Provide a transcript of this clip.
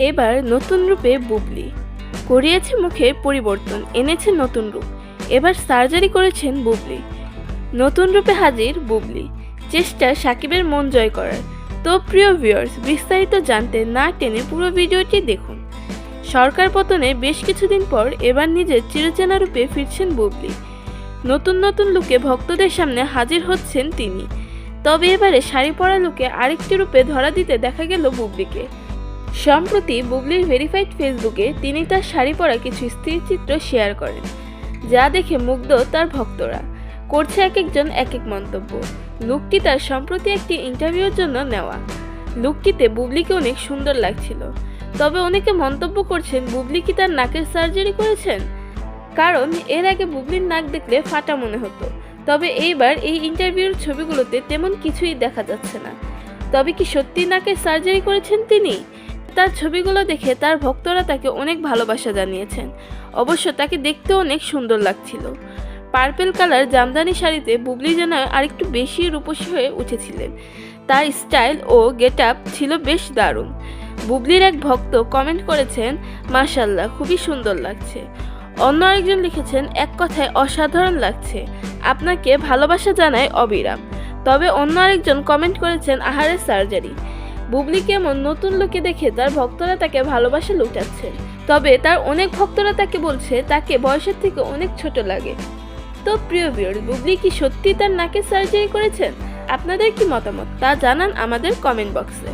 এবার নতুন রূপে বুবলি করিয়েছে মুখের পরিবর্তন, এনেছে নতুন রূপ। এবার সার্জারি করেছেন বুবলি। নতুন রূপে হাজির বুবলি, চেষ্টা সাকিবের মন জয় করার। তো প্রিয় ভিউয়ার্স, বিস্তারিত জানতে না টেনে পুরো ভিডিওটি দেখুন। সরকার পতনে বেশ কিছুদিন পর এবার নিজের চিরচেনা রূপে ফিরছেন বুবলি। নতুন নতুন লুকে ভক্তদের সামনে হাজির হচ্ছেন তিনি। তবে এবারে শাড়ি পরা লুকে আরেকটি রূপে ধরা দিতে দেখা গেল বুবলিকে। সম্প্রতি বুবলির ভেরিফাইড ফেসবুকে তিনি তার শাড়ি পরা কিছু স্থিরচিত্র শেয়ার করেন, যা দেখে মুগ্ধ তার ভক্তরা। করছে এক একজন এক এক মন্তব্য। লুকটি তার সম্প্রতি একটি ইন্টারভিউর জন্য নেওয়া। লুকটিতে বুবলিকে অনেক সুন্দর লাগছিল। তবে অনেকে মন্তব্য করছেন, বুবলি কি তার নাকের সার্জারি করেছেন? কারণ এর আগে বুবলির নাক দেখলে ফাটা মনে হতো। তবে এইবার এই ইন্টারভিউর ছবিগুলোতে তেমন কিছুই দেখা যাচ্ছে না। তবে কি সত্যি নাকের সার্জারি করেছেন তিনি? তার ছবিগুলো দেখে তার ভক্তরা তাকে অনেক ভালোবাসা জানিয়েছেন। অবশ্য তাকে দেখতে অনেক সুন্দর লাগছিল। পার্পেল কালার জামদানি শাড়িতে বুবলি যেন আরেকটু বেশি রূপসী হয়ে উঠেছিলেন। তার স্টাইল ও গেট আপ ছিল বেশ দারুণ। বুবলির এক ভক্ত কমেন্ট করেছেন, মাশাআল্লাহ, খুবই সুন্দর লাগছে। অন্য আরেকজন লিখেছেন, এক কথায় অসাধারণ লাগছে, আপনাকে ভালোবাসা জানায় অবিরাম। তবে অন্য আরেকজন কমেন্ট করেছেন, আহারে সার্জারি। বুবলি কেমন নতুন লুকে দেখে তার ভক্তরা তাকে ভালোবাসা লুটাচ্ছে। তবে তার অনেক ভক্তরা তাকে বলছে তাকে বয়সের থেকে অনেক ছোট লাগে। তো প্রিয় ভিউয়ার্স, বুবলি কি সত্যি তার নাকের সার্জারি করেছেন? আপনাদের কি মতামত তা জানান আমাদের কমেন্ট বক্সে।